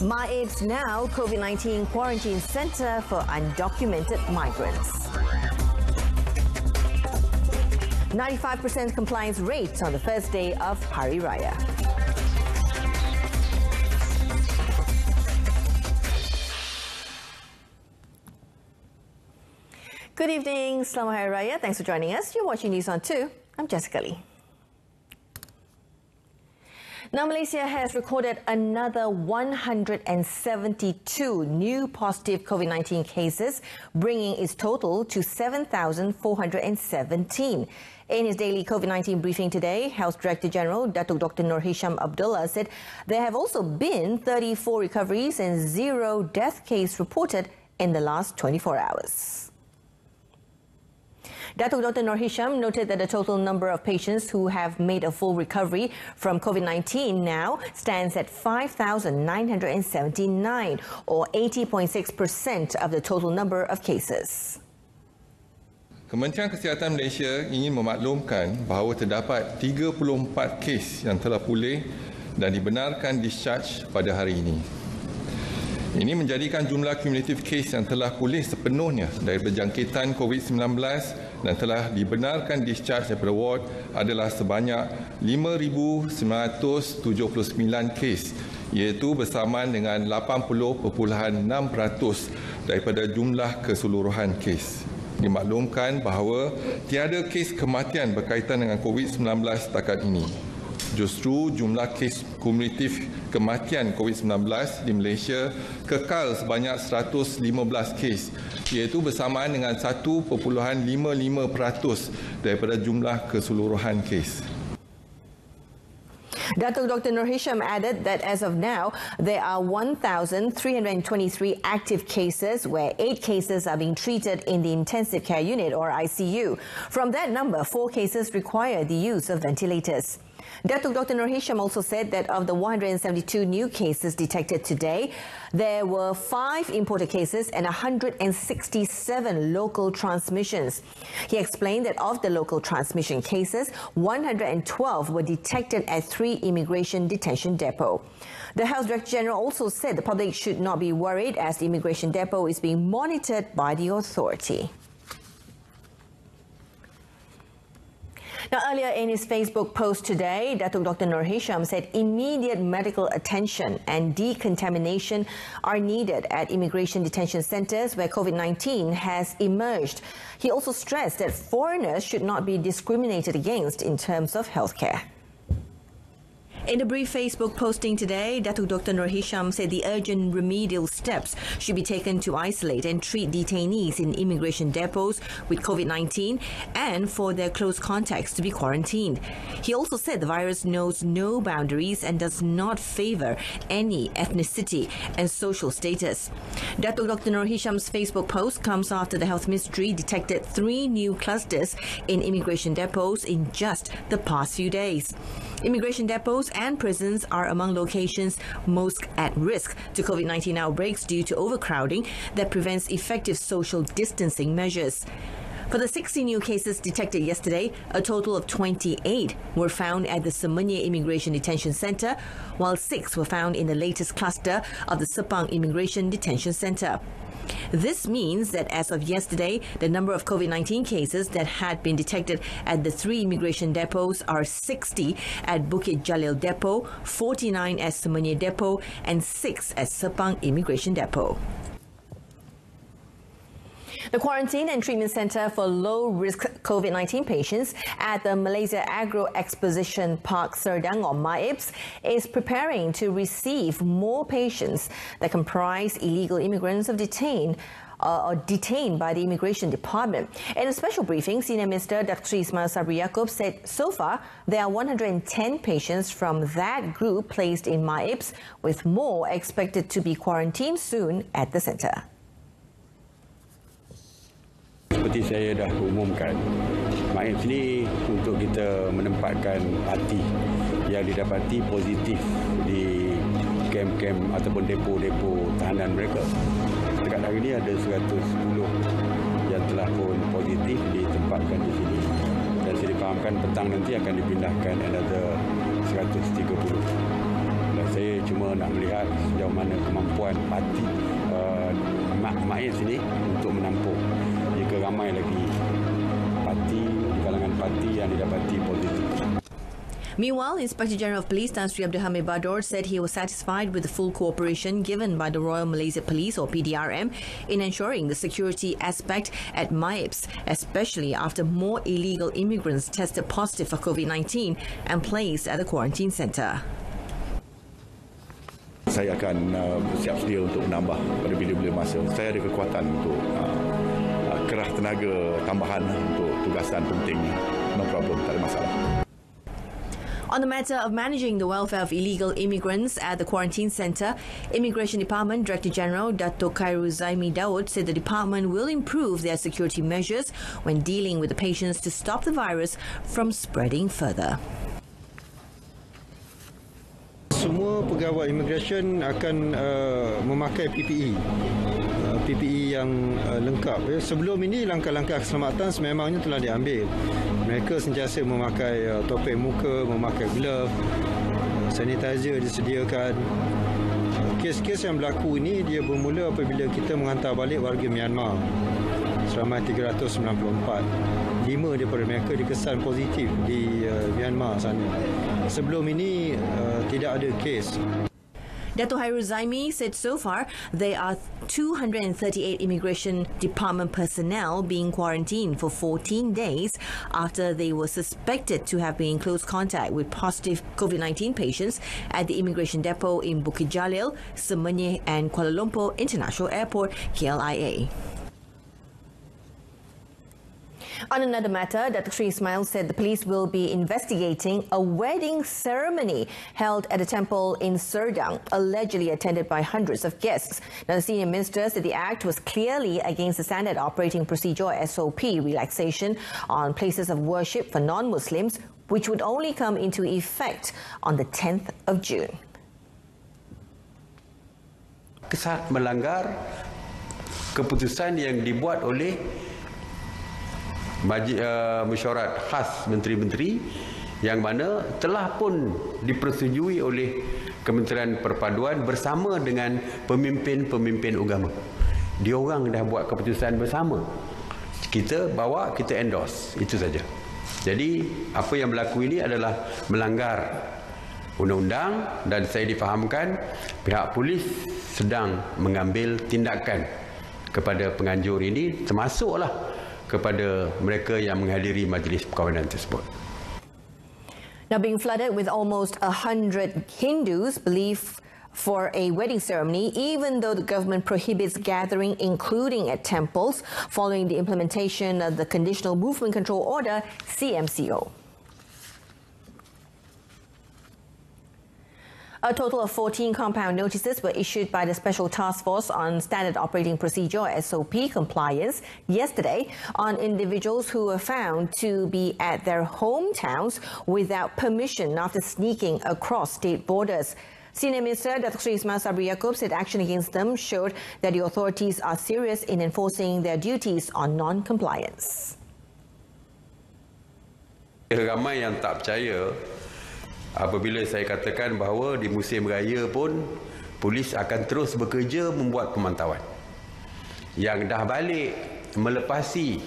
MAIB's now COVID-19 quarantine centre for undocumented migrants. 95% compliance rate on the first day of Hari Raya. Good evening, Selamat Hari Raya. Thanks for joining us. You're watching News on 2. I'm Jessica Lee. Now, Malaysia has recorded another 172 new positive COVID-19 cases, bringing its total to 7,417. In his daily COVID-19 briefing today, Health Director General Datuk Dr. Nur Hisham Abdullah said there have also been 34 recoveries and 0 death case reported in the last 24 hours. Datuk Dr. Nur Hisham noted that the total number of patients who have made a full recovery from COVID-19 now stands at 5,979, or 80.6% of the total number of cases. Kementerian Kesihatan Malaysia ingin memaklumkan bahawa terdapat 34 kes yang telah pulih dan dibenarkan discharge pada hari ini. Ini menjadikan jumlah kumulatif kes yang telah pulih sepenuhnya dari berjangkitan COVID-19 dan telah dibenarkan discharge daripada ward adalah sebanyak 5,979 kes, iaitu bersamaan dengan 80.6% daripada jumlah keseluruhan kes. Dimaklumkan bahawa tiada kes kematian berkaitan dengan COVID-19 setakat ini. Justru jumlah kes kumulatif kematian COVID-19 di Malaysia kekal sebanyak 115 kes, iaitu bersamaan dengan 1.55% daripada jumlah keseluruhan kes. Datuk Dr. Nur Hisham added that as of now, there are 1,323 active cases, where 8 cases are being treated in the intensive care unit or ICU. From that number, 4 cases require the use of ventilators. Datuk Dr. Nur Hisham also said that of the 172 new cases detected today, there were 5 imported cases and 167 local transmissions. He explained that of the local transmission cases, 112 were detected at 3 immigration detention depot. The Health Director General also said the public should not be worried as the immigration depot is being monitored by the authority. Now, earlier in his Facebook post today, Datuk Dr. Nur Hisham said immediate medical attention and decontamination are needed at immigration detention centres where COVID-19 has emerged. He also stressed that foreigners should not be discriminated against in terms of healthcare. In a brief Facebook posting today, Datuk Dr. Nur Hisham said the urgent remedial steps should be taken to isolate and treat detainees in immigration depots with COVID-19 and for their close contacts to be quarantined. He also said the virus knows no boundaries and does not favour any ethnicity and social status. Datuk Dr. Nur Hisham's Facebook post comes after the Health Ministry detected 3 new clusters in immigration depots in just the past few days. Immigration depots and prisons are among locations most at risk to COVID-19 outbreaks due to overcrowding that prevents effective social distancing measures. For the 60 new cases detected yesterday, a total of 28 were found at the Semenyih Immigration Detention Centre, while 6 were found in the latest cluster of the Sepang Immigration Detention Centre. This means that as of yesterday, the number of COVID-19 cases that had been detected at the 3 immigration depots are 60 at Bukit Jalil Depot, 49 at Semenyih Depot, and 6 at Sepang Immigration Depot. The Quarantine and Treatment Centre for Low-Risk COVID-19 Patients at the Malaysia Agro Exposition Park Serdang, or MAIBS, is preparing to receive more patients that comprise illegal immigrants detained by the Immigration Department. In a special briefing, Senior Minister Dr. Ismail Sabri Yaakob said so far there are 110 patients from that group placed in MAIBS, with more expected to be quarantined soon at the centre. Seperti saya dah umumkan, MAIBS ini untuk kita menempatkan parti yang didapati positif di kem-kem ataupun depo-depo tahanan mereka. Dekat hari ini ada 110 yang telah pun positif ditempatkan di sini. Dan saya difahamkan petang nanti akan dipindahkan another 130. Dan saya cuma nak melihat sejauh mana kemampuan parti MAIP sini untuk menampung jika ramai lagi parti di kalangan parti yang didapati positif. Meanwhile, Inspector General of Police Tan Sri Abdul Hamid Bador said he was satisfied with the full cooperation given by the Royal Malaysia Police or PDRM in ensuring the security aspect at MAIPS, especially after more illegal immigrants tested positive for COVID-19 and placed at the quarantine centre. Saya akan bersiap sedia untuk menambah pada bila-bila masa. Saya ada kekuatan untuk kerah tenaga tambahan untuk tugasan penting. No problem, tak ada masalah. On the matter of managing the welfare of illegal immigrants at the quarantine centre, Immigration Department Director General Dato' Khairul Zaimi Daud said the department will improve their security measures when dealing with the patients to stop the virus from spreading further. Semua pegawai immigration akan memakai PPE yang lengkap. Sebelum ini langkah-langkah keselamatan sememangnya telah diambil. Mereka sentiasa memakai topeng muka, memakai glove, sanitizer disediakan. Kes-kes yang berlaku ini dia bermula apabila kita menghantar balik warga Myanmar seramai 394. 5 daripada mereka dikesan positif di Myanmar sana. Sebelum ini tidak ada kes. Dato' Khairul Zaimi said so far there are 238 Immigration Department personnel being quarantined for 14 days after they were suspected to have been in close contact with positive COVID-19 patients at the immigration depot in Bukit Jalil, Semenyih and Kuala Lumpur International Airport, KLIA. On another matter, Datuk Sri Ismail said the police will be investigating a wedding ceremony held at a temple in Serdang, allegedly attended by hundreds of guests. Now, the senior minister said the act was clearly against the Standard Operating Procedure or SOP relaxation on places of worship for non-Muslims, which would only come into effect on the 10th of June. Kesat melanggar keputusan yang dibuat oleh mesyuarat khas menteri-menteri yang mana telah pun dipersetujui oleh Kementerian Perpaduan bersama dengan pemimpin-pemimpin agama. Diorang dah buat keputusan bersama. Kita bawa, kita endorse. Itu saja. Jadi, apa yang berlaku ini adalah melanggar undang-undang dan saya difahamkan pihak polis sedang mengambil tindakan kepada penganjur ini termasuklah kepada mereka yang menghadiri majlis perkahwinan tersebut. Now, being flooded with almost 100 Hindus believe for a wedding ceremony, even though the government prohibits gathering, including at temples, following the implementation of the Conditional Movement Control Order, CMCO. A total of 14 compound notices were issued by the Special Task Force on Standard Operating Procedure (SOP) compliance yesterday on individuals who were found to be at their hometowns without permission after sneaking across state borders. Senior Minister Datuk Sri Ismail Sabri Yaakob said action against them showed that the authorities are serious in enforcing their duties on non-compliance. Ramai yang tak percaya apabila saya katakan bahawa di musim raya pun polis akan terus bekerja membuat pemantauan. Yang dah balik melepasi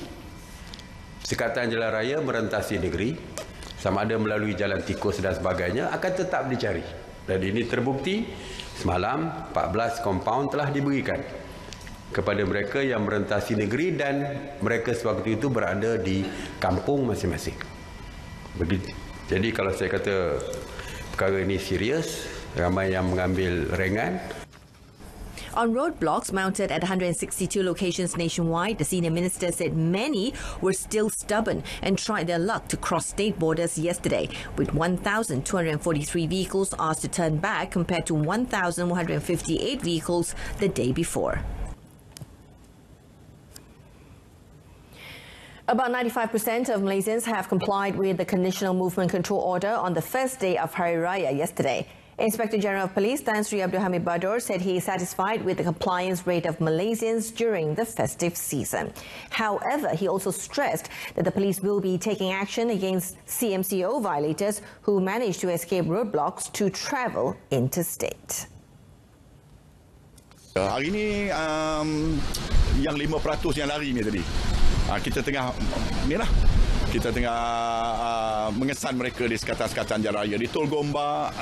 sekatan jalan raya merentasi negeri, sama ada melalui jalan tikus dan sebagainya, akan tetap dicari. Dan ini terbukti semalam 14 kompaun telah diberikan kepada mereka yang merentasi negeri dan mereka sewaktu itu berada di kampung masing-masing. Begitu. Jadi kalau saya kata perkara ini serius, ramai yang mengambil ringan. On roadblocks mounted at 162 locations nationwide, the senior minister said many were still stubborn and tried their luck to cross state borders yesterday, with 1,243 vehicles asked to turn back compared to 1,158 vehicles the day before. About 95% of Malaysians have complied with the Conditional Movement Control Order on the first day of Hari Raya yesterday. Inspector General of Police Tan Sri Abdul Hamid Bador said he is satisfied with the compliance rate of Malaysians during the festive season. However, he also stressed that the police will be taking action against CMCO violators who manage to escape roadblocks to travel interstate. Hari ini yang 5% yang lari ni tadi. Kita tengah mengesan mereka di sekatan-sekatan jalan raya, di Tol Gombak,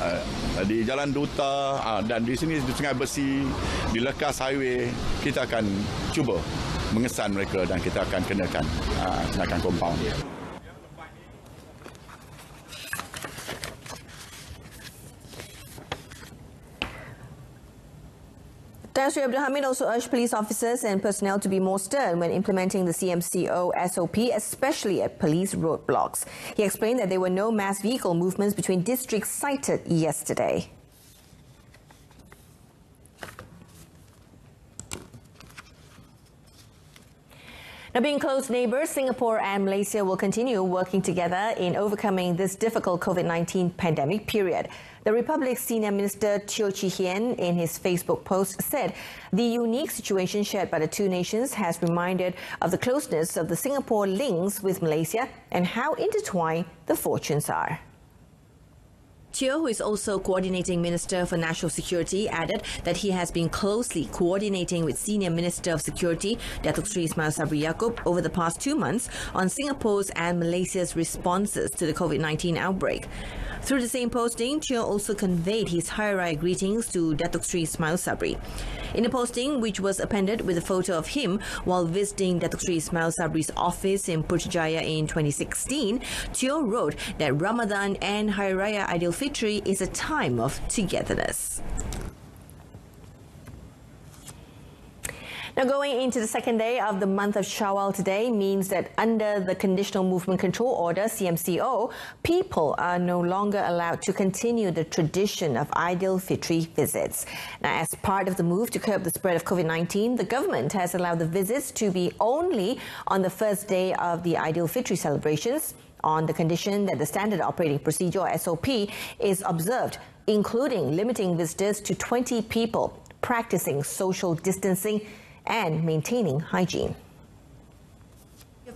di Jalan Duta, dan di sini di Sungai Besi, di Lekas Highway. Kita akan cuba mengesan mereka dan kita akan kenakan kompaun. Tan Sri Abdul Hamid also urged police officers and personnel to be more stern when implementing the CMCO SOP, especially at police roadblocks. He explained that there were no mass vehicle movements between districts cited yesterday. Now, being close neighbours, Singapore and Malaysia will continue working together in overcoming this difficult COVID-19 pandemic period. The Republic's Senior Minister Teo Chee Hean, in his Facebook post, said the unique situation shared by the two nations has reminded of the closeness of the Singapore links with Malaysia and how intertwined the fortunes are. Teo, who is also Coordinating Minister for National Security, added that he has been closely coordinating with Senior Minister of Security, Datuk Seri Ismail Sabri Yaakob, over the past 2 months on Singapore's and Malaysia's responses to the COVID-19 outbreak. Through the same posting, Teo also conveyed his Hari Raya greetings to Datuk Seri Ismail Sabri. In the posting, which was appended with a photo of him while visiting Datuk Seri Ismail Sabri's office in Putrajaya in 2016, Teo wrote that Ramadan and Hari Raya Aidilfitri is a time of togetherness. Now, going into the second day of the month of Shawwal today means that under the Conditional Movement Control Order, CMCO, people are no longer allowed to continue the tradition of Aidilfitri visits. Now, as part of the move to curb the spread of COVID-19, the government has allowed the visits to be only on the first day of the Aidilfitri celebrations, on the condition that the Standard Operating Procedure, or SOP, is observed, including limiting visitors to 20 people, practicing social distancing and maintaining hygiene.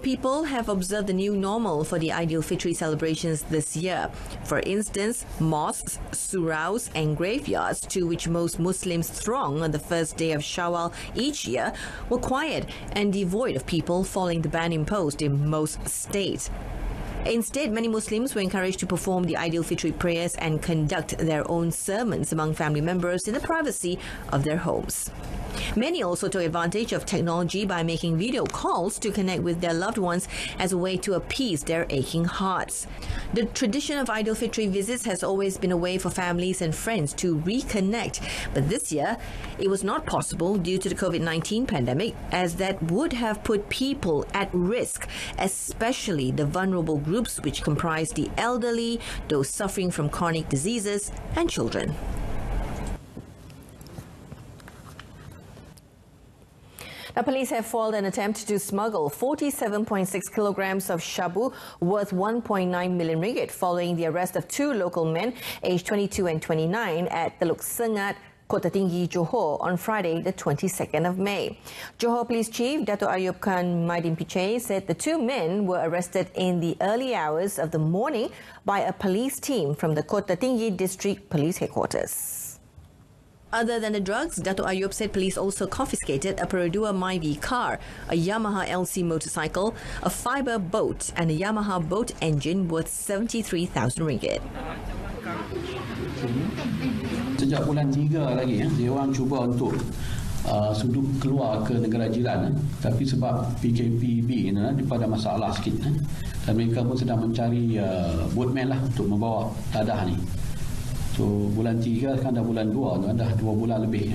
People have observed the new normal for the Aidilfitri celebrations this year. For instance, mosques, suraus and graveyards, to which most Muslims throng on the first day of Shawwal each year, were quiet and devoid of people following the ban imposed in most states. Instead, many Muslims were encouraged to perform the Aidilfitri prayers and conduct their own sermons among family members in the privacy of their homes. Many also took advantage of technology by making video calls to connect with their loved ones as a way to appease their aching hearts. The tradition of Aidilfitri visits has always been a way for families and friends to reconnect, but this year it was not possible due to the COVID-19 pandemic, as that would have put people at risk, especially the vulnerable groups which comprise the elderly, those suffering from chronic diseases, and children. Now, police have foiled an attempt to smuggle 47.6 kilograms of shabu worth 1.9 million ringgit following the arrest of two local men aged 22 and 29 at Teluk Sengat, Kota Tinggi, Johor on Friday, the 22nd of May. Johor Police Chief Dato' Ayub Khan Maidin Pichai said the two men were arrested in the early hours of the morning by a police team from the Kota Tinggi District Police Headquarters. Other than the drugs, Dato' Ayub said police also confiscated a Perodua Myvi car, a Yamaha LC motorcycle, a fibre boat and a Yamaha boat engine worth 73,000 ringgit. Sejak bulan 3 lagi, dia orang cuba untuk sudut keluar ke negara jiran, tapi sebab PKPB ini pada masalah sikit, dan mereka pun sedang mencari boatman lah untuk membawa dadah ni. So bulan 3 kan dah bulan 2, dah 2 bulan lebih,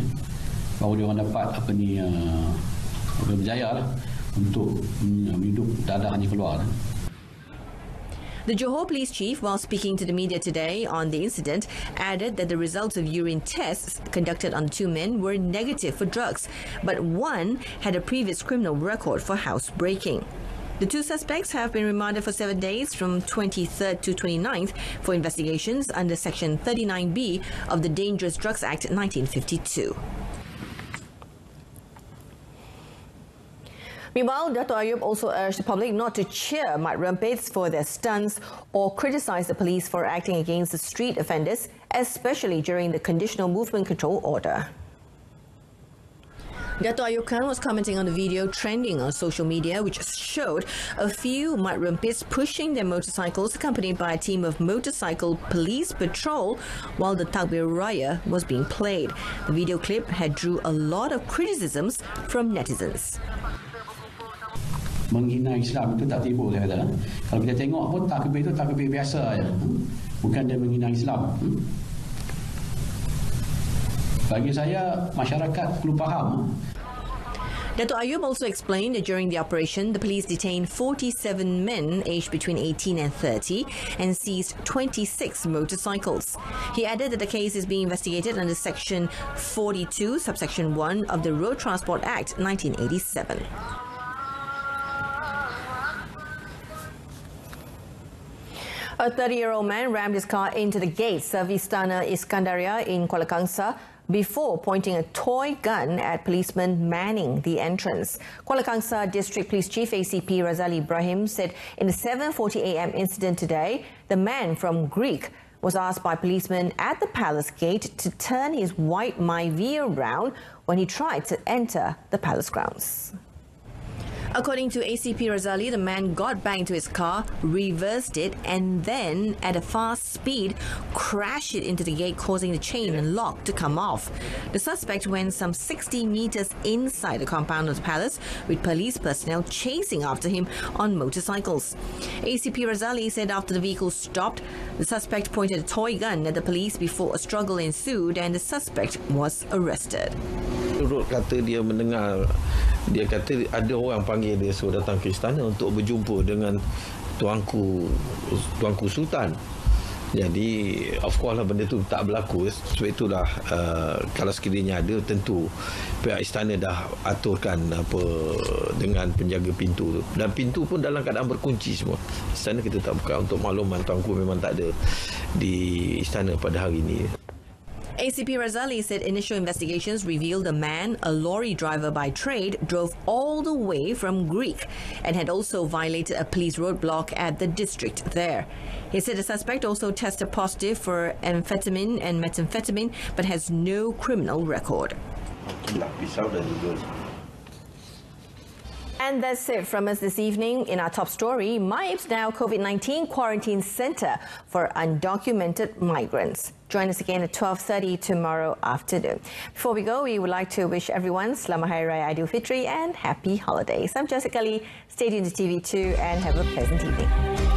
baru dia orang dapat berjaya lah untuk hidup dadah ni keluar. The Johor Police Chief, while speaking to the media today on the incident, added that the results of urine tests conducted on two men were negative for drugs, but one had a previous criminal record for housebreaking. The two suspects have been remanded for 7 days from 23rd to 29th for investigations under Section 39B of the Dangerous Drugs Act 1952. Meanwhile, Dato' Ayub also urged the public not to cheer Mat Rempits for their stunts or criticise the police for acting against the street offenders, especially during the Conditional Movement Control Order. Dato' Ayub Khan was commenting on the video trending on social media, which showed a few mud rumpis pushing their motorcycles accompanied by a team of motorcycle police patrol while the Takbir Raya was being played. The video clip had drew a lot of criticisms from netizens. Menghina Islam itu tak tipu, saya kata. Kalau kita tengok pun takbir itu takbir biasa ya. Bukan dia menghina Islam. Bagi saya, masyarakat perlu faham. Dato' Ayub also explained that during the operation, the police detained 47 men aged between 18 and 30 and seized 26 motorcycles. He added that the case is being investigated under Section 42, Subsection 1 of the Road Transport Act 1987. A 30-year-old man rammed his car into the gates of Istana Iskandaria in Kuala Kangsar before pointing a toy gun at policemen manning the entrance. Kuala Kangsar District Police Chief ACP Razali Ibrahim said in a 7:40 a.m. incident today, the man from Greek was asked by policemen at the palace gate to turn his white Myvi around when he tried to enter the palace grounds. According to ACP Razali, the man got back into his car, reversed it, and then, at a fast speed, crashed it into the gate, causing the chain and lock to come off. The suspect went some 60 meters inside the compound of the palace, with police personnel chasing after him on motorcycles. ACP Razali said after the vehicle stopped, the suspect pointed a toy gun at the police before a struggle ensued and the suspect was arrested. Turut kata dia mendengar, dia kata ada orang panggil dia suruh datang ke istana untuk berjumpa dengan Tuanku Sultan. Jadi of course lah benda tu tak berlaku. Sebab itulah kalau sekiranya ada, tentu pihak istana dah aturkan apa dengan penjaga pintu tu. Dan pintu pun dalam keadaan berkunci semua. Istana kita tak buka. Untuk makluman, Tuanku memang tak ada di istana pada hari ini. ACP Razali said initial investigations revealed the man, a lorry driver by trade, drove all the way from Greek and had also violated a police roadblock at the district there. He said the suspect also tested positive for amphetamine and methamphetamine but has no criminal record. And that's it from us this evening. In our top story, MIPE's now COVID-19 quarantine centre for undocumented migrants. Join us again at 12:30 tomorrow afternoon. Before we go, we would like to wish everyone Selamat Hari Raya Aidilfitri and happy holidays. I'm Jessica Lee. Stay tuned to TV2 and have a pleasant evening.